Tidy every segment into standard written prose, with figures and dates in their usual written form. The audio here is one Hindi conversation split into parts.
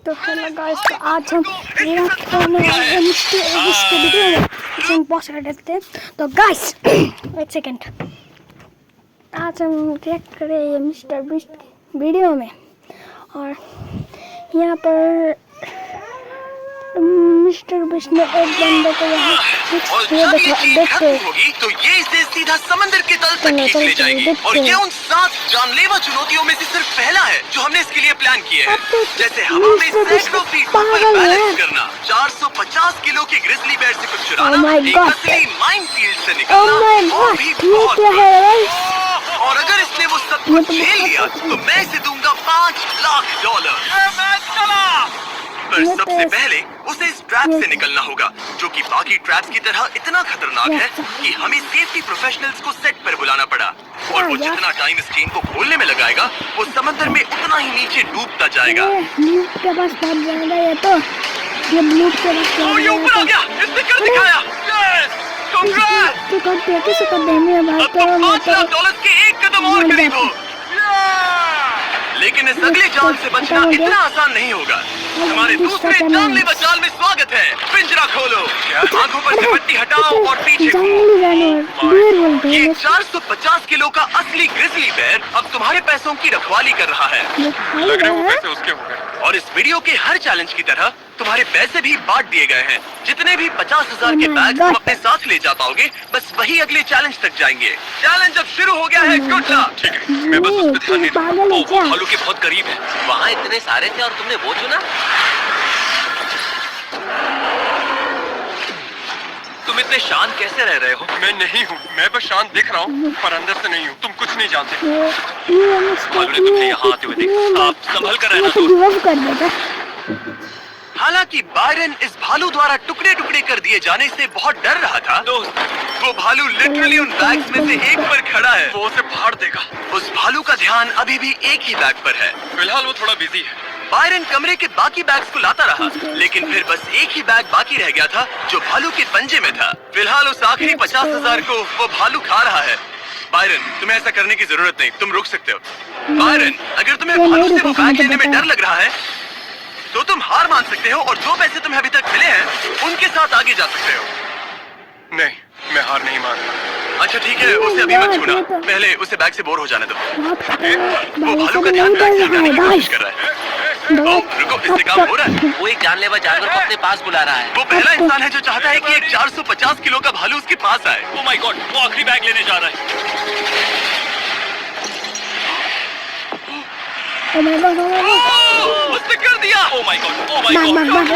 तो हेलो गाइस, तो आज हम रिएक्ट इसके वीडियो में हम पॉज कर देते हैं। तो गाइस एक सेकंड, आज हम रिएक्ट कर रहे हैं मिस्टर बीस्ट वीडियो में, और यहाँ पर मिस्टर बीस्ट ने एक बंदे को यहाँ देखते होगी तो ये इसे सीधा समंदर के तल तक खींच ले जाएगी। और ये उन 7 जानलेवा चुनौतियों में से सिर्फ पहला है जो हमने इसके लिए प्लान किए हैं। जैसे हवा में सैकड़ों फीट ऊपर बैलेंस करना, 450 किलो के ग्रिजली बेयर से कुछ चुराना, एक असली माइनफील्ड से निकलना, और भी बहुत। और अगर इसने वो सब कुछ झेल लिया तो मैं इसे दूंगा $5 लाख। पर सबसे पहले उसे इस ट्रैप से निकलना होगा, जो कि बाकी ट्रैप्स की तरह इतना खतरनाक है कि हमें सेफ्टी प्रोफेशनल्स को सेट पर बुलाना पड़ा। और वो जितना टाइम इस चेन को खोलने में लगाएगा वो समंदर में उतना ही नीचे डूबता जाएगा। के पास पहुंच जाएगा ये तो, ये ब्लूप के पास ये ऊपर आ गया, इसने कर दिखाया। तो कैसे कर देंगे भाई, अब तो $5 के एक कदम और करीब हो। लेकिन इस अगले जाल से बचना इतना आसान नहीं होगा। हमारे दूसरे जानलेवा जाल में स्वागत है। पिंजरा खोलो, आंखों पर से पट्टी हटाओ और पीछे ये 450 किलो का असली ग्रिजली बेयर अब तुम्हारे पैसों की रखवाली कर रहा है। लग रहा है वो पैसे उसके हो गए। और इस वीडियो के हर चैलेंज की तरह तुम्हारे पैसे भी बांट दिए गए हैं। जितने भी 50,000 के बैग तुम अपने साथ ले जा पाओगे, बस वही अगले चैलेंज तक जाएंगे। चैलेंज अब शुरू हो गया है। Good luck. ठीक है, मैं बस उस पर ध्यान नहीं दूंगा। वो भालू के बहुत करीब है। वहाँ इतने सारे थे और तुमने वो चुना। तुम इतने शांत कैसे रह रहे हो? मैं नहीं हूँ, मैं बस शांत दिख रहा हूँ पर अंदर से नहीं हूँ। तुम कुछ नहीं जानते। भालू ने तुम्हें यहाँ आते हुए देखा। आप संभल कर रहना। हालांकि बायरन इस भालू द्वारा टुकड़े टुकड़े कर दिए जाने से बहुत डर रहा था। दोस्त, वो भालू लिटरली उन बैग्स में से एक पर खड़ा है। वो उसे फाड़ देगा। उस भालू का ध्यान अभी भी एक ही बैग पर है। फिलहाल वो थोड़ा बिजी है। बायरन कमरे के बाकी बैग्स को लाता रहा, लेकिन फिर बस एक ही बैग बाकी रह गया था जो भालू के पंजे में था। फिलहाल उस आखिरी 50,000 को वो भालू खा रहा है। बायरन, तुम्हें ऐसा करने की जरूरत नहीं, तुम रुक सकते हो। बायरन, अगर तुम्हें भालू से वो बैग लेने में डर लग रहा है तो तुम हार मान सकते हो और जो पैसे तुम्हें अभी तक मिले हैं उनके साथ आगे जा सकते हो। नहीं, मैं हार नहीं मान रहा। अच्छा ठीक है, उसे अभी मत छूना, पहले उसे बैग से बोर हो जाने दो। वो भालू का ध्यान बैग से हटाने की कोशिश कर रहा है। रुको, इससे काम हो रहा है। वो एक जानलेवा जानवर को अपने पास बुला रहा है। वो पहला इंसान है जो चाहता है कि एक 450 किलो का भालू उसके पास आए। ओह माय गॉड, वो आखिरी बैग लेने जा रहा है। उसने कर दिया। Oh my God, oh my God.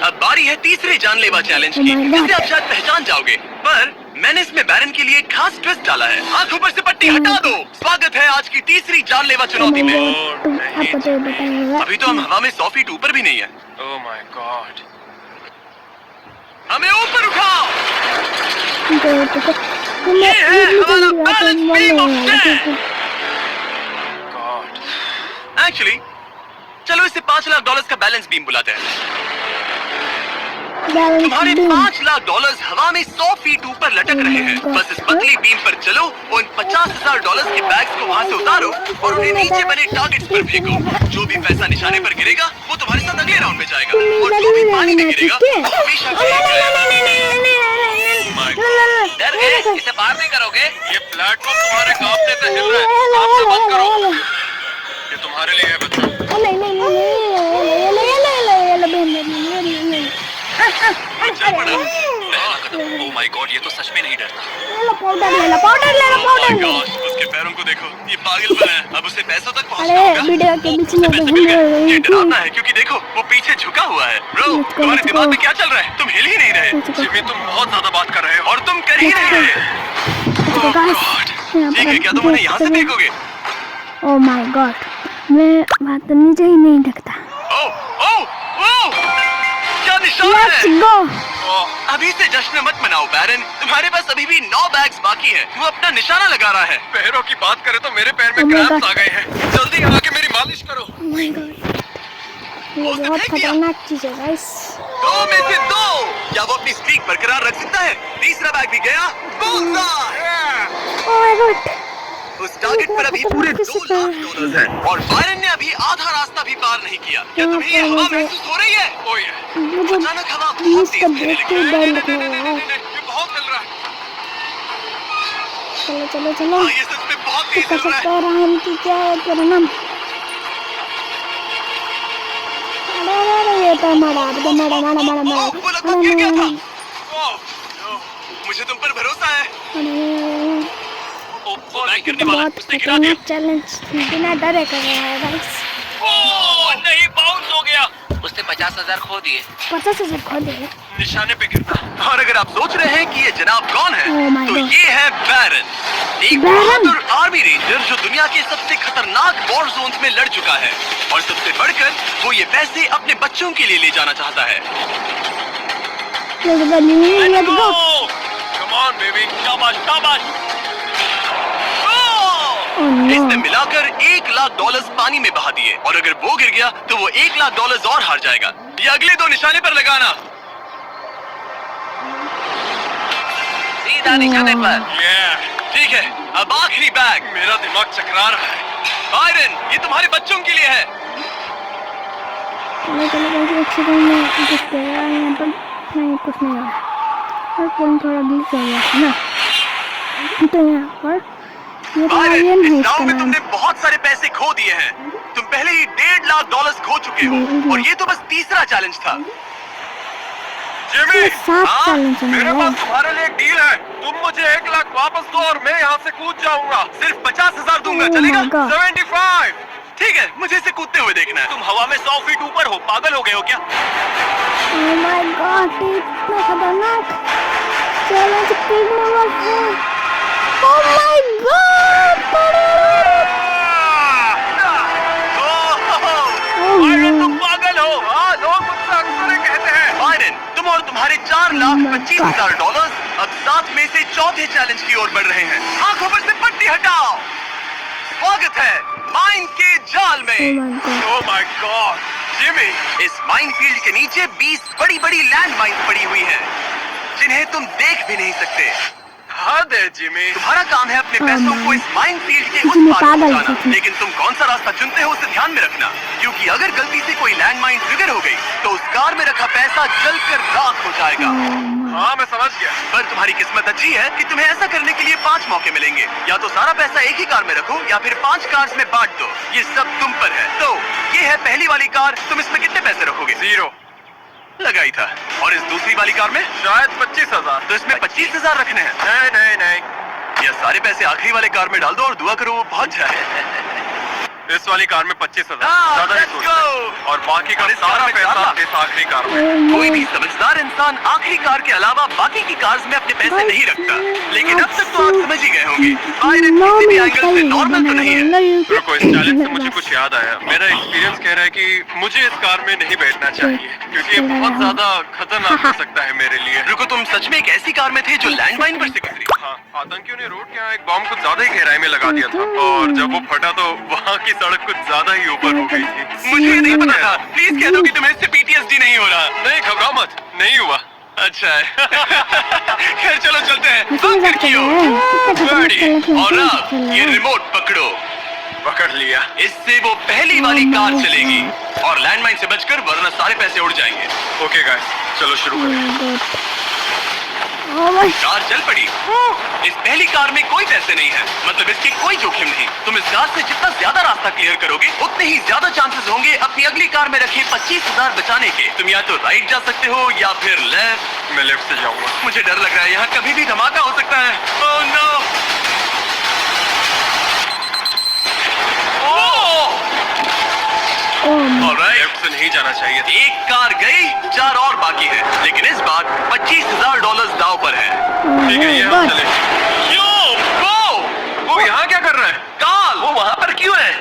अब बारी है तीसरे जानलेवा चैलेंज की, जिसे आप शायद पहचान जाओगे, पर मैंने इसमें बैरन के लिए एक खास ट्विस्ट डाला है। आंखों पर से पट्टी हटा दो। स्वागत है आज की तीसरी जानलेवा चुनौती में। अभी तो हम हवा में 100 फीट ऊपर भी नहीं है। Oh my God. हमें ऊपर उठाओ। ये है हमारा balance beam of death. Actually चलो इसे $5 लाख का बैलेंस बीम बुलाते हैं। तुम्हारे $5 लाख हवा में 100 फीट ऊपर लटक रहे हैं। बस इस पतली बीम पर चलो, उन $50,000 के बैग्स को वहाँ से उतारो और उन्हें नीचे बने टारगेट्स पर फेंको। जो भी पैसा निशाने पर गिरेगा वो तुम्हारे साथ अगले राउंड में जाएगा, और जो भी पानी में गिरेगा वो हमेशा डर गए? इसे पार नहीं करोगे। ये प्लेटफॉर्म तुम्हारे कांपने से हिल रहा है। काम से बंद करो। ये तुम्हारे लिए है बच्चों। ओह माय गॉड, ये तो सच में नहीं डरता। पाउडर उसके पैरों को देखो, ये पागल बना है। अब उसे पैसों तक पहुंचना अरे होगा। वीडियो के बीच में ये डरावना है क्योंकि देखो वो पीछे झुका हुआ है। ब्रो, तुम्हारे दिमाग में क्या चल रहा है? तुम हिल ही नहीं रहे। जिमी, तुम बहुत ज्यादा बात कर रहे हो। और तुम कर ही नहीं रहे। ठीक है, क्या तुम उन्हें यहाँ से फेंकोगे? ओह माय गॉड, मैं बात नीचे ही नहीं ढकता। ओह ओह ओह, क्या निशान लेट्स है? गो। अभी से जश्न मत मनाओ बैरन, तुम्हारे पास अभी भी 9 बैग्स बाकी हैं। वो अपना निशाना लगा रहा है। पैरों की बात करें तो मेरे पैर में क्रैम्प्स आ गए हैं। जल्दी आके मेरी मालिश करो। ओह माय गॉड, ये बहुत खतरनाक चीज है गाइस। 2 में से 2। क्या वो अपनी स्ट्रीक बरकरार रख सकता है? तीसरा बैग भी गया। ओह माय गॉड, उस टारगेट पर अभी पूरे 2 लाख डॉलर्स हैं और बायरन ने अभी आधा रास्ता भी पार नहीं किया। क्या तुम्हें ये हवा महसूस हो रही है? ओ ये मुझे अचानक हवा बहुत 20 तेज का बहने ब्रेक लगी। के डर लग रहा है। ये बहुत हिल रहा है। चलो चलो चलो, हाँ, ये सच में बहुत तेज कर हिल रहा सकते है। हैं राम की क्या है तेरा नाम। अरे ये तो मारा वो लगभग गिर गया था। ओह, मुझे तुम पर भरोसा है। ओ नहीं गिरने वाला, बहुत उसने गिरा दिया। खतरनाक चैलेंज बिना डरे कर रहा है गाइस। ओ नहीं, बाउंस हो गया। उसने 50,000 खो दिए। 50,000 खो दिए। निशाने पे गिरता। और अगर आप सोच रहे हैं कि ये जनाब कौन है, Oh my तो God. ये है बैरन, एक बैरन? बहादुर आर्मी रेंजर जो दुनिया के सबसे खतरनाक वॉर जोन्स में लड़ चुका है और सबसे बढ़कर वो ये पैसे अपने बच्चों के लिए ले जाना चाहता है। Let's go. Come on baby, शाबाश शाबाश। Oh इसने no. मिलाकर $1,00,000 पानी में बहा दिए और अगर वो गिर गया तो वो $1,00,000 और हार जाएगा। ये अगले 2 निशाने पर लगाना। सीधा निशाने पर। ठीक है, अब आखिरी बैग। मेरा दिमाग चकरा रहा है। बायरन, ये तुम्हारे बच्चों के लिए है। चलो चलो गाइस, एक सेकंड में कुछ दे रहा है यहाँ पर। नहीं कुछ नहीं हुआ और फोन थोड़ा ग्लिच हो गया है ना, तो यहाँ पर ये तो बायरन, आर्यन है इस इसका दांव में नाम। तुमने बहुत सारे पैसे खो दिए हैं। तुम पहले ही $1,50,000 खो चुके हो और ये तो बस तीसरा चैलेंज था। जिमी, 7 हाँ, चैलेंज मेरे है। पास तुम्हारे लिए एक डील है। तुम मुझे 1,00,000 वापस दो और मैं यहाँ से कूद जाऊंगा। सिर्फ 50,000 दूंगा, Oh चलेगा? my God. 75। ठीक है, मुझे इसे कूदते हुए देखना है। तुम हवा में 100 फीट ऊपर हो, पागल हो गए हो क्या? Oh my God, इतना खतरनाक चैलेंज करने वाला है। Oh my God, बायरन, तुम oh पागल हो। हाँ, लोग मुझसे अक्सर ये कहते हैं। बायरन, तुम और तुम्हारे $4,25,000 अब 7 में से चौथे चैलेंज की ओर बढ़ रहे हैं। आंखों पर से पट्टी हटाओ। स्वागत है माइन के जाल में। my God. Oh my God, Jimmy, इस माइनफील्ड के नीचे 20 बड़ी-बड़ी लैंड माइन पड़ी हुई हैं, जिन्हें तुम देख भी नहीं सकते। हद है जिमी। तुम्हारा काम है अपने पैसों को इस माइनफील्ड के उस जिमी पार पागल पहुंचाना। है। लेकिन तुम कौन सा रास्ता चुनते हो उसे ध्यान में रखना, क्योंकि अगर गलती से कोई लैंड माइन ट्रिगर हो गई तो उस कार में रखा पैसा जलकर राख हो जाएगा। हाँ, मैं समझ गया। पर तुम्हारी किस्मत अच्छी है कि तुम्हें ऐसा करने के लिए 5 मौके मिलेंगे। या तो सारा पैसा एक ही कार में रखो या फिर 5 कार्स में बांट दो। ये सब तुम पर है। तो ये है पहली वाली कार, तुम इसमें कितने पैसे रखोगे? 0। लगाई था। और इस दूसरी वाली कार में? शायद 25,000। तो इसमें 25,000 रखने हैं। नहीं नहीं नहीं, या सारे पैसे आखिरी वाले कार में डाल दो और दुआ करो वो पहुंच जाए। इस वाली कार में 25,000। हाँ, ज्यादा नहीं let's सोचते। go। और बाकी का और इस सारा कार में पैसा 4 लाख। इस आखिरी कार में। कोई भी समझदार इंसान आखिरी कार के अलावा बाकी की कार्स में अपने पैसे नहीं रखता। लेकिन अब तक तो आप समझ ही गए होंगे, बायरन किसी भी एंगल से नॉर्मल तो नहीं है। रुको, इस चैलेंज से मुझे कुछ याद आया। मेरा एक्सपीरियंस कह रहा है कि मुझे इस कार में नहीं बैठना चाहिए, क्योंकि ये बहुत ज्यादा खतरनाक हो सकता है मेरे लिए। रुको, तुम सच में एक ऐसी कार में थे जो लैंडमाइन पर से गुजरी? हाँ, आतंकियों ने रोड के यहाँ एक बॉम्ब कुछ ज्यादा ही गहराई में लगा दिया था और जब वो फटा तो वहाँ की सड़क कुछ ज्यादा ही ऊपर हो गई थी। मुझे ये नहीं पता था। प्लीज कह दो कि तुम्हें इससे PTSD नहीं हो रहा। नहीं, घबराओ मत, नहीं हुआ। अच्छा है। खैर चलो चलते हैं। मुझे बंकर लगता कियो। है Birdie, और अब ये रिमोट पकड़ो। पकड़ लिया। इससे वो पहली वाली कार चलेगी और लैंडमाइन से बचकर, वरना सारे पैसे उड़ जाएंगे। ओके गाइस, चलो शुरू करें। कार चल पड़ी। इस पहली कार में कोई पैसे नहीं है, मतलब इसकी कोई जोखिम नहीं। तुम इस कार से जितना ज्यादा रास्ता क्लियर करोगे उतने ही ज्यादा चांसेस होंगे अपनी अगली कार में रखे 25,000 बचाने के। तुम या तो राइट जा सकते हो या फिर लेफ्ट। मैं लेफ्ट से जाऊंगा। मुझे डर लग रहा है, यहाँ कभी भी धमाका हो सकता है। Oh no! ऑलराइट, लेफ्ट से नहीं जाना चाहिए। एक कार गई, 4 और बाकी है, लेकिन इस बार $25,000 दांव पर है। ठीक है, ये हम चले। यो, वो यहाँ क्या कर रहा है? काल, वो वहाँ पर क्यों है?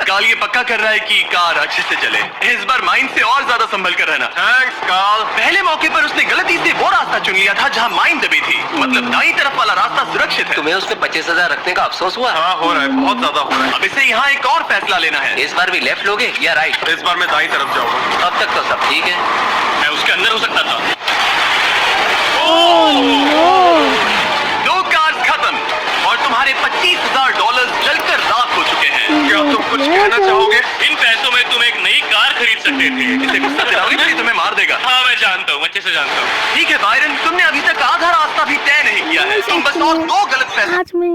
काल ये पक्का कर रहा है कि कार अच्छे से चले। इस बार माइन से और ज्यादा संभल कर रहना। थैंक्स काल। पहले मौके पर उसने गलती से वो रास्ता चुन लिया था जहाँ माइन दबी थी, मतलब दाईं तरफ वाला रास्ता सुरक्षित है। तुम्हें उसमें 25,000 रखने का अफसोस हुआ? हाँ, हो रहा है, बहुत ज्यादा हो रहा है। अब इसे यहाँ एक और फैसला लेना है। इस बार भी लेफ्ट लोगे या राइट? इस बार मैं दाईं तरफ जाऊंगा। अब तक तो सब ठीक है। मैं उसके अंदर हो सकता था। 2 कार्स खत्म और तुम्हारे $25,000 क्या तुम कुछ कहना चाहोगे? इन पैसों में तुम एक नई कार खरीद सकते थे। इसे गुस्सा दिलाओगे तो ये तुम्हें मार देगा। हाँ मैं जानता हूँ, अच्छे से जानता हूँ। ठीक है बायरन, तुमने अभी तक आधा रास्ता भी तय नहीं किया है। तुम बस और 2 गलत फैसले। आज मैं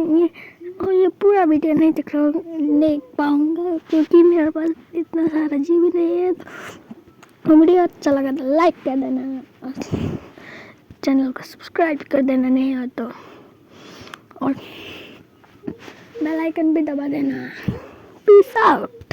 ये पूरा वीडियो नहीं देख पाऊंगा क्योंकि मेरे पास इतना सारा जीबी नहीं है। तो वीडियो अच्छा लगा तो लाइक कर देना और चैनल को सब्सक्राइब कर देना नहीं हो तो, और बेल आइकन भी दबा देना। Peace out.